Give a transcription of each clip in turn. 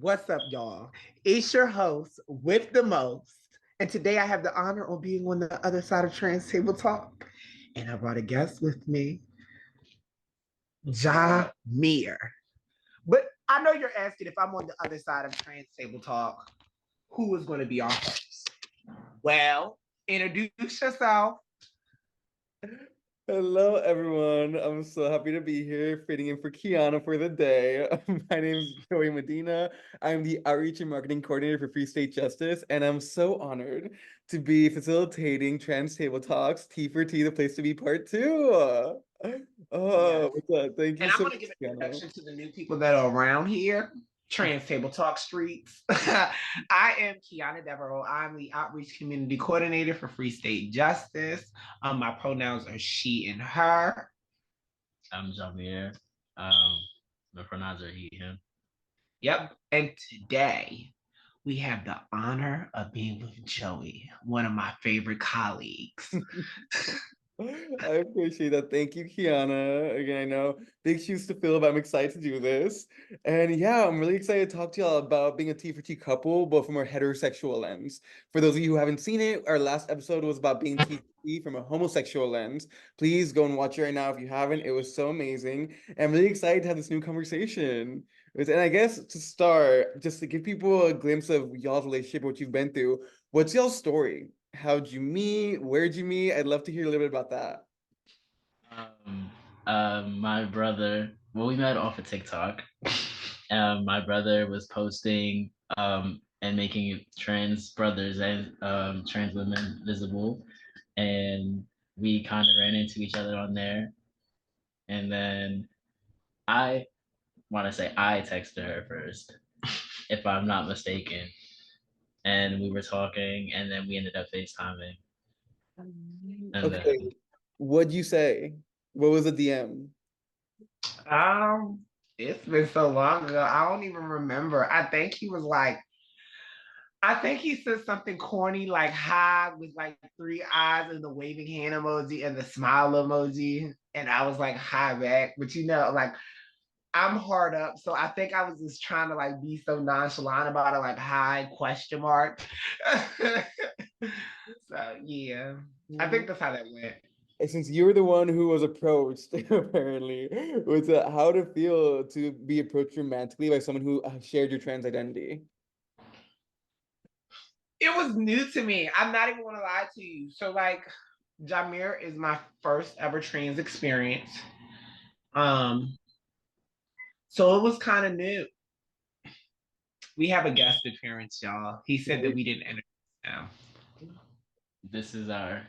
What's up, y'all? It's your host with the most. And today I have the honor of being on the other side of Trans Table Talk. And I brought a guest with me, Jamir. But I know you're asking if I'm on the other side of Trans Table Talk, who is going to be our host? Well, introduce yourself. Hello, everyone. I'm so happy to be here, fitting in for Keyanna for the day. My name is Joel Medina. I'm the Outreach and Marketing Coordinator for FreeState Justice, and I'm so honored to be facilitating Trans Table Talks, T4T, the place to be part two. Yes. What's up? Thank you And I'm so going much, to give an Keyanna. introduction to the new people that are around here. Trans Table Talk Streets. I am Keyanna Deveraux. I'm the Outreach Community Coordinator for FreeState Justice. My pronouns are she and her. I'm Jamir. Um, the pronouns are he, him. Yep. And today we have the honor of being with Joey, one of my favorite colleagues. I appreciate that. Thank you, Keyanna. Again, I know big shoes to fill, but I'm excited to do this. And yeah, I'm really excited to talk to y'all about being a T4T couple, but from a heterosexual lens. For those of you who haven't seen it, our last episode was about being T4T from a homosexual lens. Please go and watch it right now if you haven't. It was so amazing. And I'm really excited to have this new conversation. And I guess to start, just to give people a glimpse of y'all's relationship, what you've been through, what's y'all's story? How'd you meet? Where'd you meet? I'd love to hear a little bit about that. My brother. Well, we met off of TikTok. My brother was posting and making trans brothers and trans women visible, and we kind of ran into each other on there. And then I want to say I texted her first, if I'm not mistaken, and we were talking, and then we ended up FaceTiming, and then Okay, what'd you say? What was the DM? Um, it's been so long ago. I don't even remember. I think he said something corny like hi with like three eyes and the waving hand emoji and the smile emoji. And I was like hi back. But like I'm hard up. So I think I was just trying to like be so nonchalant about it, like hi question mark. So yeah. I think that's how that went. Since you were the one who was approached, apparently, was how to feel to be approached romantically by someone who shared your trans identity. It was new to me. I'm not even gonna lie to you. So like Jamir is my first ever trans experience. Um, so it was kind of new. We have a guest appearance, y'all. He said that we didn't introduce him. this is our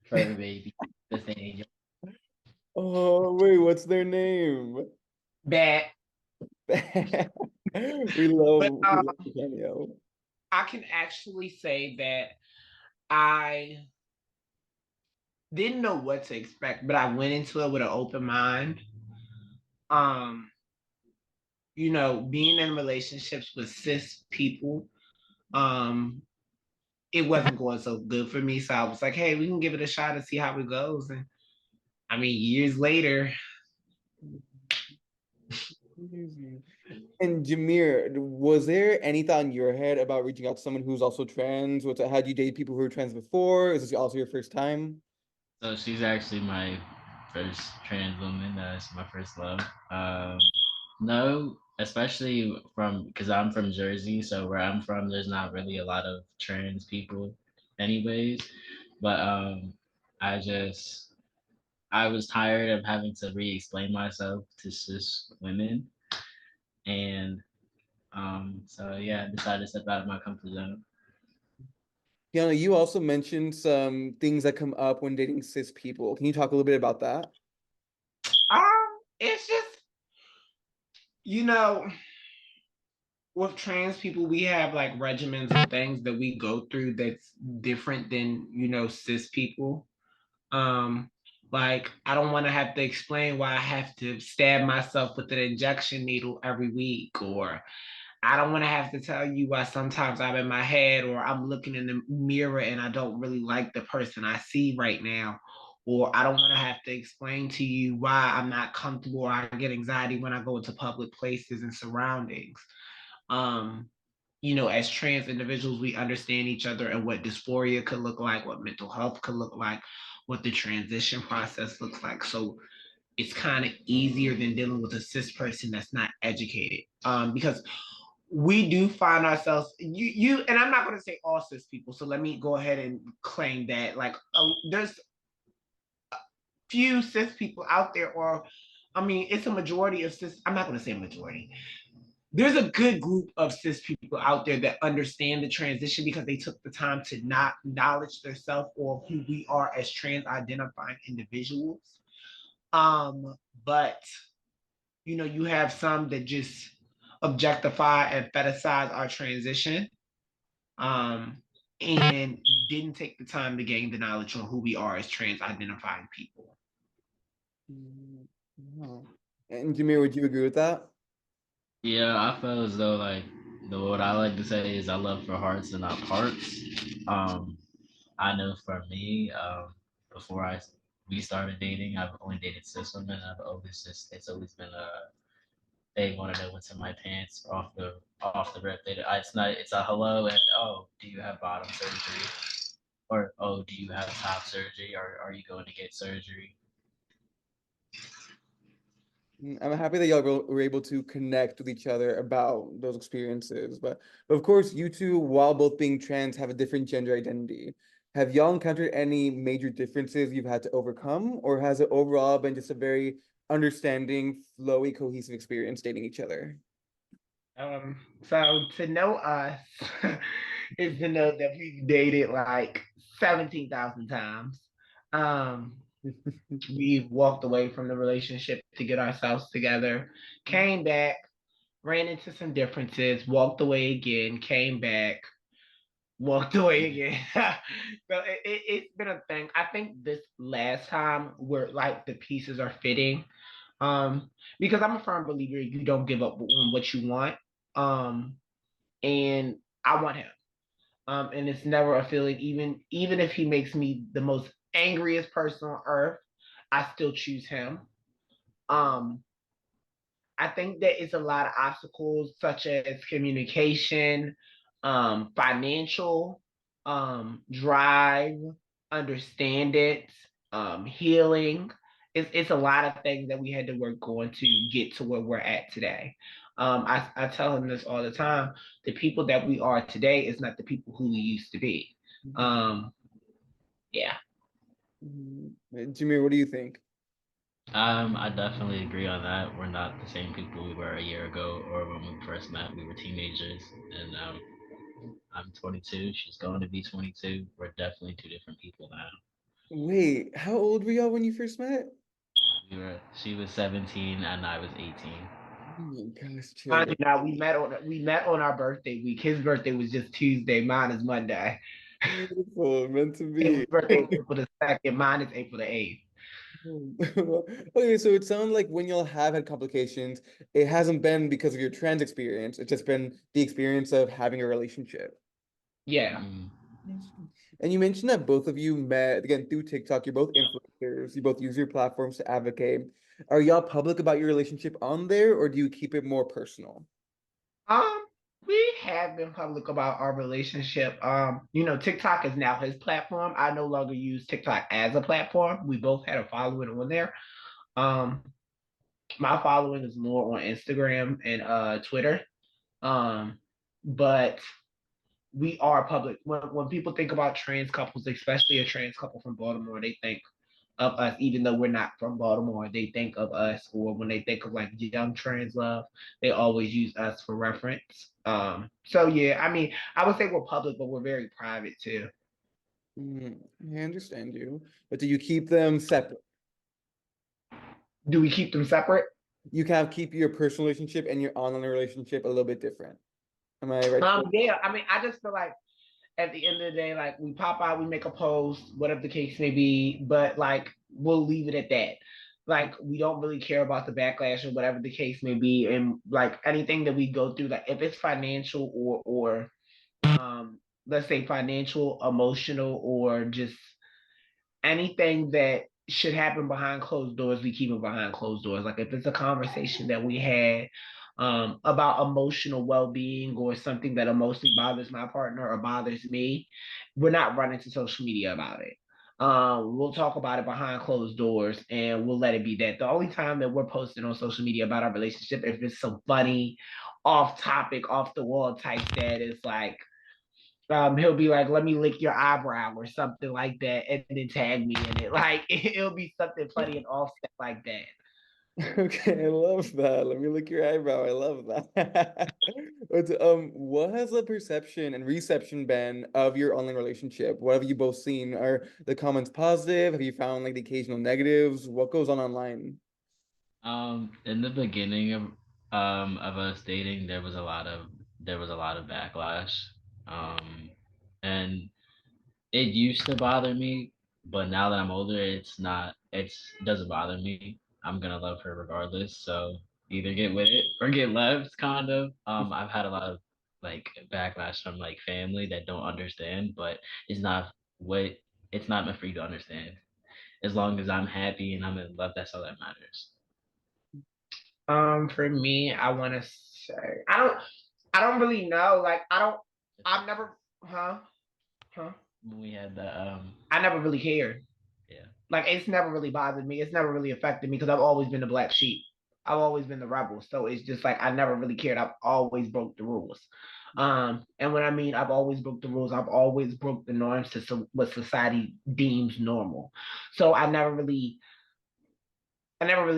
fur baby, this angel. Oh, wait, what's their name? Bad. We But love the cameo. I can actually say that I didn't know what to expect, but I went into it with an open mind. Um, being in relationships with cis people, um, it wasn't going so good for me. So I was like, hey, we can give it a shot and see how it goes. And I mean, years later. And Jameer, was there any thought in your head about reaching out to someone who's also trans? Had you dated people who were trans before? Is this also your first time? So she's actually my first trans woman. That's my first love. No, especially from because I'm from Jersey, so where I'm from, there's not really a lot of trans people, anyways. But I just I was tired of having to re-explain myself to cis women, and so yeah, I decided to step out of my comfort zone. Kiana, you also mentioned some things that come up when dating cis people. Can you talk a little bit about that? It's just, you know, with trans people, we have like regimens and things that we go through that's different than, cis people. Um, like I don't want to have to explain why I have to stab myself with an injection needle every week, or I don't want to have to tell you why sometimes I'm in my head or I'm looking in the mirror and I don't really like the person I see right now. Or I don't want to have to explain to you why I'm not comfortable or I get anxiety when I go into public places and surroundings. As trans individuals, we understand each other and what dysphoria could look like, what mental health could look like, what the transition process looks like. So it's kind of easier than dealing with a cis person that's not educated. Because we do find ourselves, and I'm not going to say all cis people, so let me go ahead and claim that there's few cis people out there, or it's a majority of cis. I'm not going to say majority. There's a good group of cis people out there that understand the transition because they took the time to not acknowledge themselves or who we are as trans identifying individuals. But you have some that just objectify and fetishize our transition, and didn't take the time to gain the knowledge on who we are as trans identifying people. Wow. And Jameer, would you agree with that? Yeah, I feel as though what I like to say is I love for hearts and not parts. I know for me, before we started dating, I've only dated cis women. It's always been they want to know what's in my pants off the rip. It's a hello and oh, do you have bottom surgery? Or oh, do you have top surgery? Or are you going to get surgery? I'm happy that y'all were able to connect with each other about those experiences. But of course, you two, while both being trans, have a different gender identity. Have y'all encountered any major differences you've had to overcome, or has it overall been just a very understanding, flowy, cohesive experience dating each other? So to know us is to know that we've dated like 17,000 times. We've walked away from the relationship to get ourselves together, came back, ran into some differences, walked away again, came back, walked away again. So it's been a thing. I think this last time where like the pieces are fitting, because I'm a firm believer you don't give up on what you want. And I want him. And it's never a feeling, even if he makes me the most angriest person on earth, I still choose him. Um, I think that it's a lot of obstacles such as communication, financial, drive, understand it, healing. It's a lot of things that we had to work on to get to where we're at today. I tell him this all the time. The people that we are today is not the people who we used to be. Yeah. Jameer, what do you think? I definitely agree on that. We're not the same people we were a year ago or when we first met. We were teenagers, and I'm 22. She's going to be 22. We're definitely two different people now. Wait, how old were y'all when you first met? She was 17 and I was 18. Oh my gosh, Mind children. you, now we met on our birthday week. His birthday was just Tuesday. Mine is Monday. Beautiful, meant to His be. birthday is April the 2nd. Mine is April the 8th. Okay, so it sounds like when y'all have had complications, it hasn't been because of your trans experience. It's just been the experience of having a relationship. Yeah. And you mentioned that both of you met again through TikTok. You're both influencers. You both use your platforms to advocate. Are y'all public about your relationship on there, or do you keep it more personal? We have been public about our relationship. TikTok is now his platform. I no longer use TikTok as a platform. We both had a following on there. Um, my following is more on Instagram and Twitter. But we are public. When people think about trans couples, especially a trans couple from Baltimore, they think of us, even though we're not from Baltimore, they think of us, or when they think of like young trans love, they always use us for reference. So yeah, I would say we're public, but we're very private too. I understand you, but do you keep them separate? Do we keep them separate? You kind of keep your personal relationship and your online relationship a little bit different. Am I right? Yeah, I just feel like at the end of the day, like we pop out, we make a post, whatever the case may be, but like we'll leave it at that. Like we don't really care about the backlash or whatever the case may be, and like anything that we go through, like if it's financial or let's say financial, emotional, or just anything that should happen behind closed doors, we keep it behind closed doors. Like if it's a conversation that we had about emotional well-being or something that emotionally bothers my partner or bothers me, we're not running to social media about it. We'll talk about it behind closed doors and we'll let it be that. The only time that we're posting on social media about our relationship, if it's some funny, off topic, off the wall type status, like he'll be like, let me lick your eyebrow or something like that, and then tag me in it. Like it'll be something funny and offset like that. Okay, I love that. Let me lick your eyebrow. I love that. But what has the perception and reception been of your online relationship? What have you both seen? Are the comments positive? Have you found like the occasional negatives? What goes on online? In the beginning of us dating, there was a lot of backlash. Um, and it used to bother me, but now that I'm older, it doesn't bother me. I'm gonna love her regardless. So either get with it or get left, kind of. I've had a lot of like backlash from like family that don't understand, but it's not what it's not meant for you to understand. As long as I'm happy and I'm in love, that's all that matters. For me, I want to say I don't really know. Like I've never, huh, huh. When we had the I never really cared. yeah. Like it's never really bothered me. It's never really affected me because I've always been the black sheep. I've always been the rebel. So it's just like I never really cared. I've always broke the rules. And when I mean I've always broke the rules, I've always broke the norms to what society deems normal. So I never really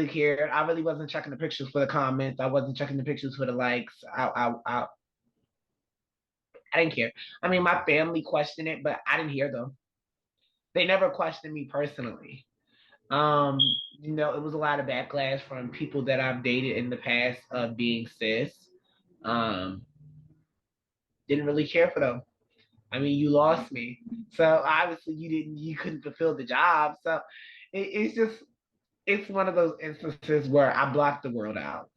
cared. I really wasn't checking the pictures for the comments. I wasn't checking the pictures for the likes. I didn't care. I mean, my family questioned it, but I didn't hear them. They never questioned me personally. Um, it was a lot of backlash from people that I've dated in the past of being cis. Um, didn't really care for them. I mean, you lost me, so obviously you couldn't fulfill the job. So it's just it's one of those instances where I blocked the world out.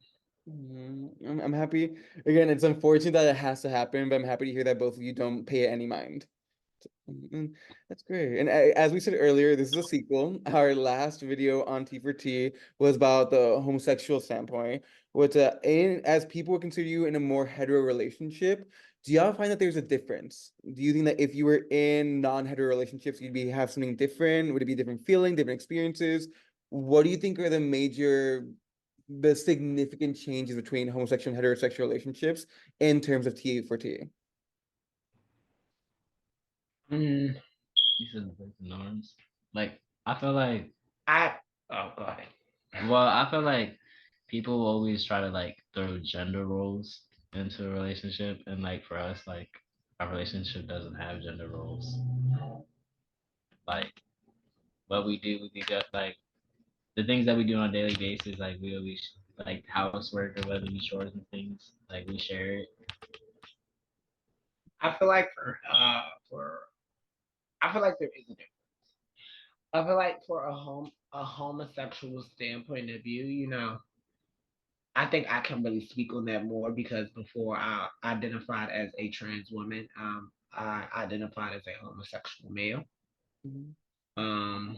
I'm happy. Again, it's unfortunate that it has to happen, but I'm happy to hear that both of you don't pay it any mind. That's great. And as we said earlier, this is a sequel. Our last video on T4T was about the homosexual standpoint. As people would consider you in a more hetero relationship, do y'all find that there's a difference? Do you think that if you were in non-hetero relationships, have something different? Would it be a different feeling, different experiences? What do you think are the significant changes between homosexual and heterosexual relationships in terms of T4T? Mm, You said the norms. Like I feel like I oh god. I feel like people always try to like throw gender roles into a relationship, and like for us, like our relationship doesn't have gender roles. Like what we do with each other, like the things that we do on a daily basis, like we always like housework or whether we chores and things, like we share it. I feel like for I feel like there is a difference. I feel like for a homosexual standpoint of view, I think I can really speak on that more because before I identified as a trans woman, I identified as a homosexual male. Mhm. Um,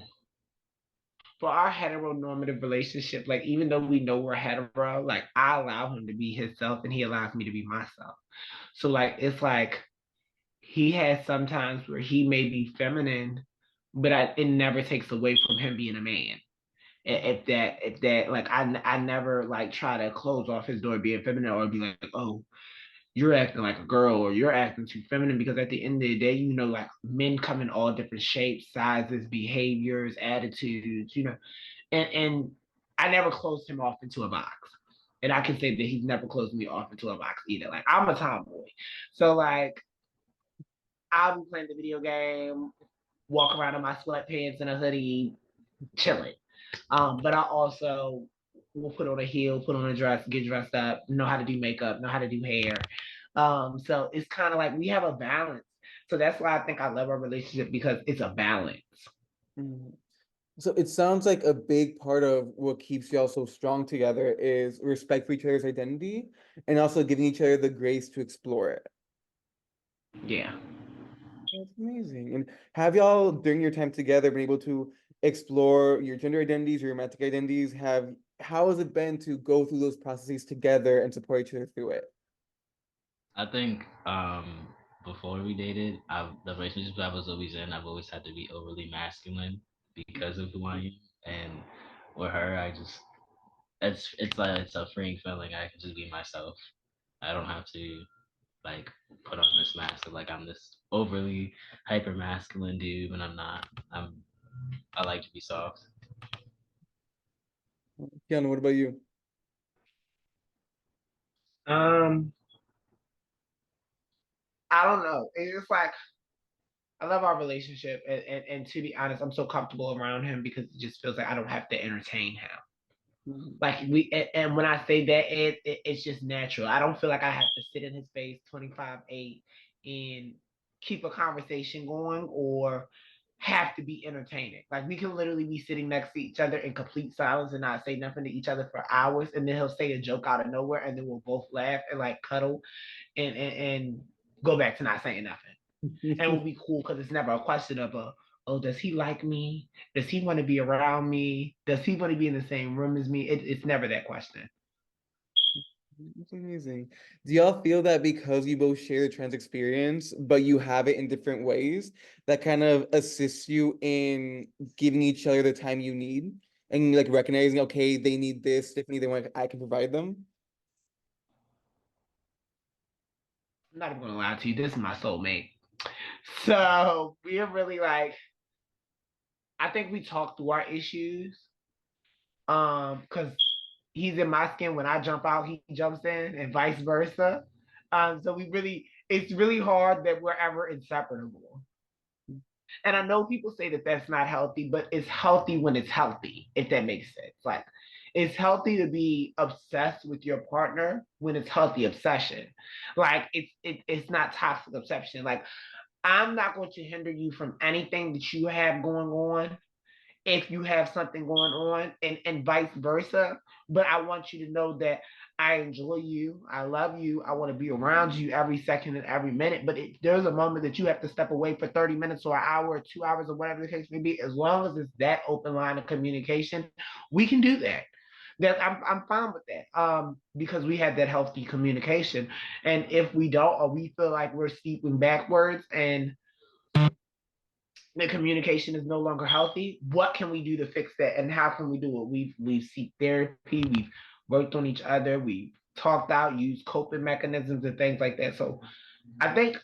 for our heteronormative relationship, like even though we know we're hetero, like I allow him to be himself and he allows me to be myself. So like it's like he has sometimes where he may be feminine, but it never takes away from him being a man. If that like I never like try to close off his door being feminine or be like, oh, you're acting like a girl or you're acting too feminine, because at the end of the day, like men come in all different shapes, sizes, behaviors, attitudes, and I never closed him off into a box. And I can say that he's never closed me off into a box either. Like I'm a tomboy. So like I'll be playing the video game, walk around in my sweatpants and a hoodie, chilling. But I also will put on a heel, put on a dress, get dressed up, know how to do makeup, know how to do hair. So it's kind of like we have a balance. So that's why I think I love our relationship, because it's a balance. Mhm. So it sounds like a big part of what keeps y'all so strong together is respect for each other's identity and also giving each other the grace to explore it. Yeah. That's amazing. And have y'all, during your time together, been able to explore your gender identities, your romantic identities? How has it been to go through those processes together and support each other through it? I think before we dated, the relationships I was always in, I've always had to be overly masculine because of who I am. And with her, I just it's like it's a freeing feeling. I can just be myself. I don't have to like put on this mask of like I'm this overly hyper masculine dude when I'm not. I like to be soft. Keanu, what about you? Um, I don't know. It's just like I love our relationship, and to be honest, I'm so comfortable around him because it just feels like I don't have to entertain him. Mhm. Like and when I say that, it's just natural. I don't feel like I have to sit in his face 25/8 and keep a conversation going or have to be entertaining. Like we can literally be sitting next to each other in complete silence and not say nothing to each other for hours, and then he'll say a joke out of nowhere, and then we'll both laugh and like cuddle and go back to not saying nothing, and we'll be cool because it's never a question of oh, does he like me? Does he want to be around me? Does he want to be in the same room as me? It's never that question. That's amazing. Do y'all feel that because you both share the trans experience, but you have it in different ways, that kind of assists you in giving each other the time you need and like recognizing, okay, they need this, Tiffany, they want, I can provide them? I'm not even gonna lie to you. This is my soulmate. So we're really like, I think we talk through our issues. Because he's in my skin when I jump out, he jumps in, and vice versa. So it's really hard that we're ever inseparable. And I know people say that that's not healthy, but it's healthy when it's healthy, if that makes sense. Like, it's healthy to be obsessed with your partner when it's healthy obsession. Like, it's not toxic obsession. Like, I'm not going to hinder you from anything that you have going on if you have something going on and vice versa. But I want you to know that I enjoy you. I love you. I want to be around you every second and every minute. But there's a moment that you have to step away for 30 minutes or an hour or 2 hours or whatever the case may be. As long as it's that open line of communication, we can do that. That I'm fine with that. Because we had that healthy communication. And if we don't, or we feel like we're steeping backwards and the communication is no longer healthy, what can we do to fix that, and how can we do it? We've seek therapy, we've worked on each other, we've talked out, used coping mechanisms and things like that. So I think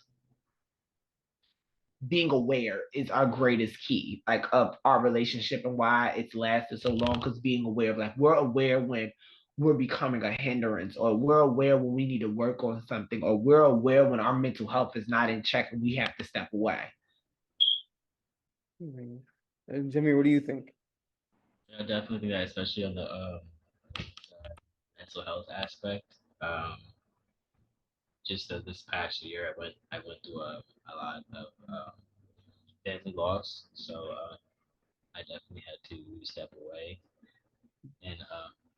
being aware is our greatest key, like of our relationship and why it's lasted so long. Because being aware of, like, we're aware when we're becoming a hindrance, or we're aware when we need to work on something, or we're aware when our mental health is not in check and we have to step away. Jimmy, what do you think? Yeah, definitely that, especially on the mental health aspect. Just this past year, I went through a lot of family loss, so I definitely had to step away and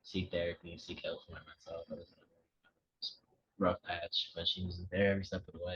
seek therapy and seek help for my mental health. It was a rough patch, but she was there every step of the way.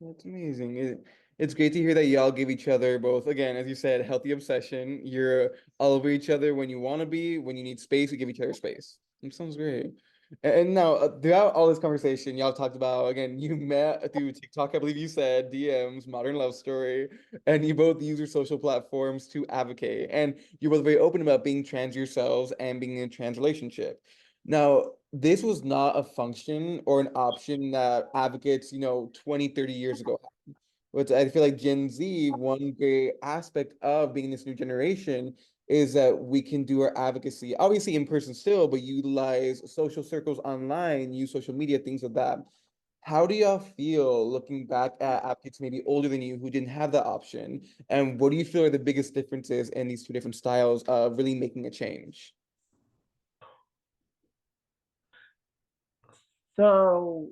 That's amazing. It's great to hear that y'all give each other both, again, as you said, healthy obsession. You're all over each other when you want to be, when you need space, you give each other space. That sounds great. And now, throughout all this conversation, y'all talked about, again, you met through TikTok, I believe you said, DMs, Modern Love Story, and you both use your social platforms to advocate. And you're both very open about being trans yourselves and being in a trans relationship. Now, this was not a function or an option that advocates, 20, 30 years ago had. But I feel like Gen Z, one great aspect of being this new generation is that we can do our advocacy, obviously in person still, but utilize social circles online, use social media, things like that. How do y'all feel looking back at advocates maybe older than you who didn't have that option? And what do you feel are the biggest differences in these two different styles of really making a change? So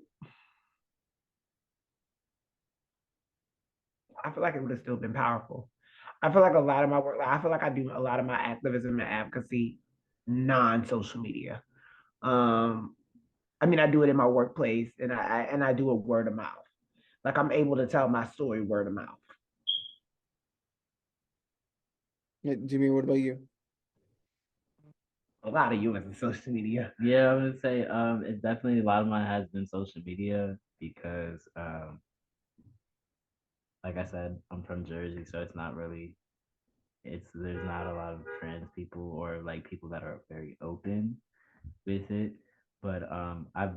I feel like it would have still been powerful. I feel like a lot of my work, like, I feel like I do a lot of my activism and advocacy non-social media. Um, I mean, I do it in my workplace, and I do it word of mouth. Like, I'm able to tell my story word of mouth. Jimmy, what about you? A lot of you in social media. Yeah, I would say it's definitely a lot of mine has been social media because like I said, I'm from Jersey, so it's not really it's there's not a lot of trans people or like people that are very open with it. But I've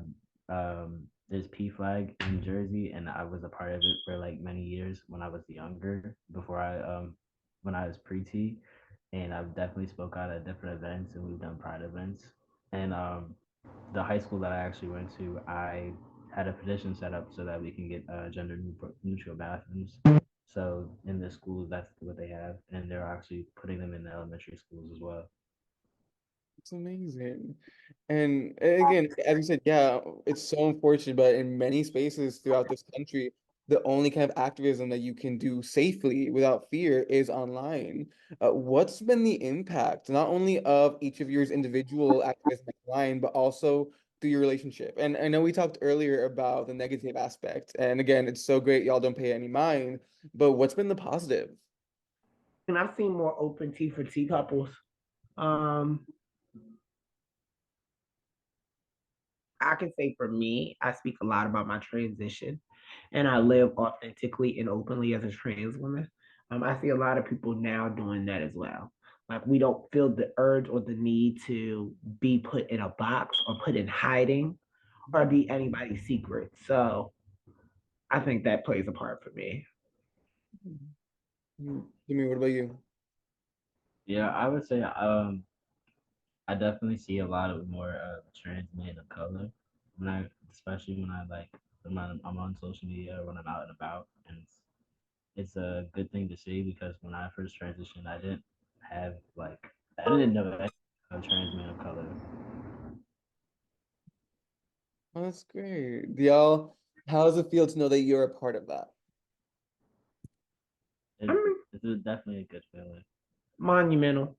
there's P Flag in Jersey, and I was a part of it for like many years when I was younger, before I when I was pre-T, and I've definitely spoke out at different events, and we've done pride events. And the high school that I actually went to, I had a petition set up so that we can get gender neutral bathrooms. So in the schools, that's what they have, and they're actually putting them in the elementary schools as well. It's amazing. And again, as you said, yeah, it's so unfortunate, but in many spaces throughout this country, the only kind of activism that you can do safely without fear is online. What's been the impact, not only of each of yours individual activism online, but also through your relationship? And I know we talked earlier about the negative aspect. And again, it's so great y'all don't pay any mind, but what's been the positive? And I've seen more open T4T couples. Um, I can say for me, I speak a lot about my transition and I live authentically and openly as a trans woman. I see a lot of people now doing that as well. Like we don't feel the urge or the need to be put in a box or put in hiding or be anybody's secret. So I think that plays a part for me. Jimmy, what about you? Yeah, I would say I definitely see a lot of more trans men of color when I, especially when I like I'm on social media or when I'm out and about, and it's a good thing to see because when I first transitioned, I didn't have like I didn't know a trans man of color. Oh, that's great. Y'all, how does it feel to know that you're a part of that? It, I mean, it's definitely a good feeling. monumental.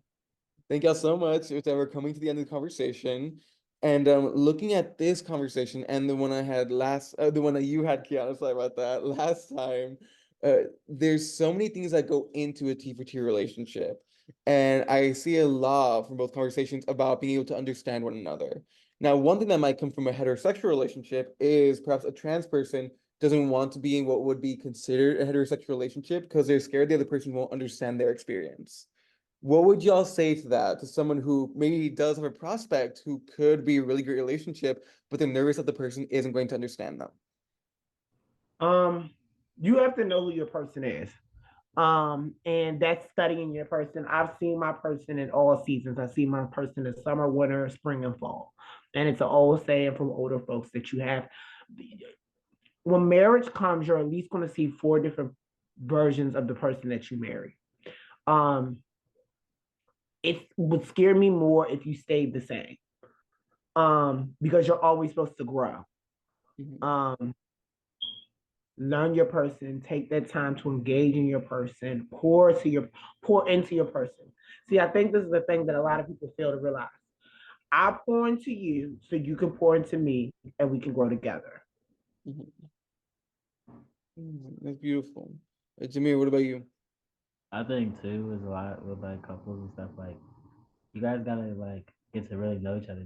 Thank y'all so much. We're coming to the end of the conversation. And looking at this conversation and the one I had last, the one that you had, Keyanna, sorry about that, last time, there's so many things that go into a T4T relationship. And I see a lot from both conversations about being able to understand one another. Now, one thing that might come from a heterosexual relationship is perhaps a trans person doesn't want to be in what would be considered a heterosexual relationship because they're scared the other person won't understand their experience. What would y'all say to that, to someone who maybe does have a prospect who could be a really great relationship, but they're nervous that the person isn't going to understand them? Um, you have to know who your person is. And that's studying your person. I've seen my person in all seasons. I see my person in summer, winter, spring, and fall. And it's an old saying from older folks that you have when marriage comes, you're at least going to see four different versions of the person that you marry. Um, it would scare me more if you stayed the same. Because you're always supposed to grow. Mhm. Um, learn your person, take that time to engage in your person, pour into your person. See, I think this is the thing that a lot of people fail to realize. I pour into you so you can pour into me and we can grow together. Mhm. That's beautiful. Jameer, what about you? I think too is a lot with like couples and stuff like you guys gotta like get to really know each other,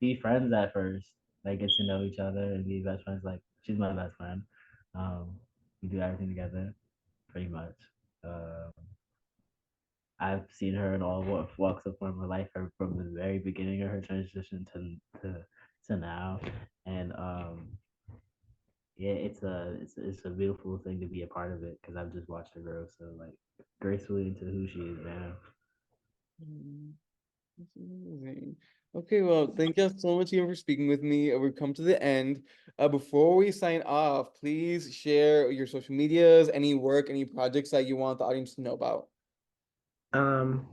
be friends at first, like get to know each other and be best friends. Like she's my best friend. Um, we do everything together pretty much. Um, I've seen her in all walks of her life, her from the very beginning of her transition to now, and yeah, it's a beautiful thing to be a part of it because I've just watched her grow so like gracefully into who she is now. Mm, That's amazing. Okay, well, thank you so much again for speaking with me. We've come to the end. Before we sign off, please share your social medias, any work, any projects that you want the audience to know about. Um,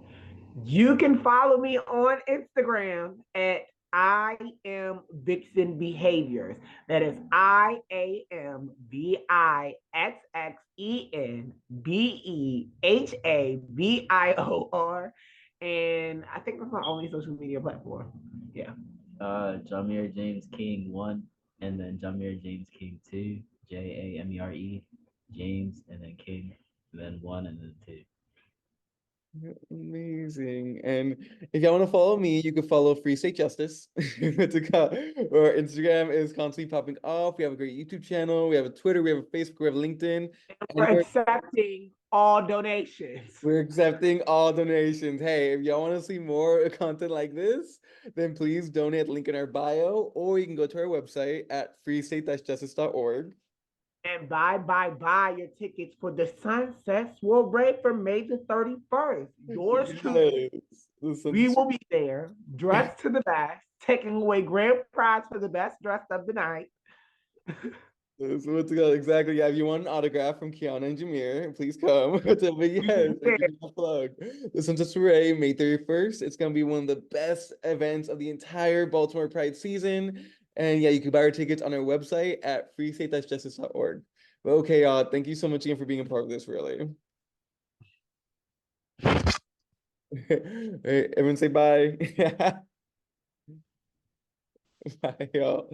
you can follow me on Instagram at I am Vixen Behaviors. That is IAMVIXXENBEHAVIOR. And I think that's my only social media platform. Yeah. Jamir James King 1, and then Jamir James King 2, JAMERE James, and then King, and then 1, and then 2. Amazing. And if y'all want to follow me, you can follow FreeState Justice. Our Instagram is constantly popping off. We have a great YouTube channel. We have a Twitter. We have a Facebook. We have a LinkedIn. And We're accepting all donations. we're accepting all donations. Hey, if y'all want to see more content like this, then please donate. Link in our bio, or you can go to our website at freestate-justice.org. And buy your tickets for the Sunset Swirl Raid for May the 31st. Yours truly. We will be there, dressed to the best, taking away grand prize for the best dressed of the night. So what's exactly? Yeah, if you want an autograph from Keyanna and Jameer, please come. But yes, plug. The Sunset Soiree, May 31st. It's gonna be one of the best events of the entire Baltimore Pride season. And yeah, you can buy our tickets on our website at freestate-justice.org. But okay, y'all, thank you so much again for being a part of this, really. Hey, everyone say bye. Bye, y'all.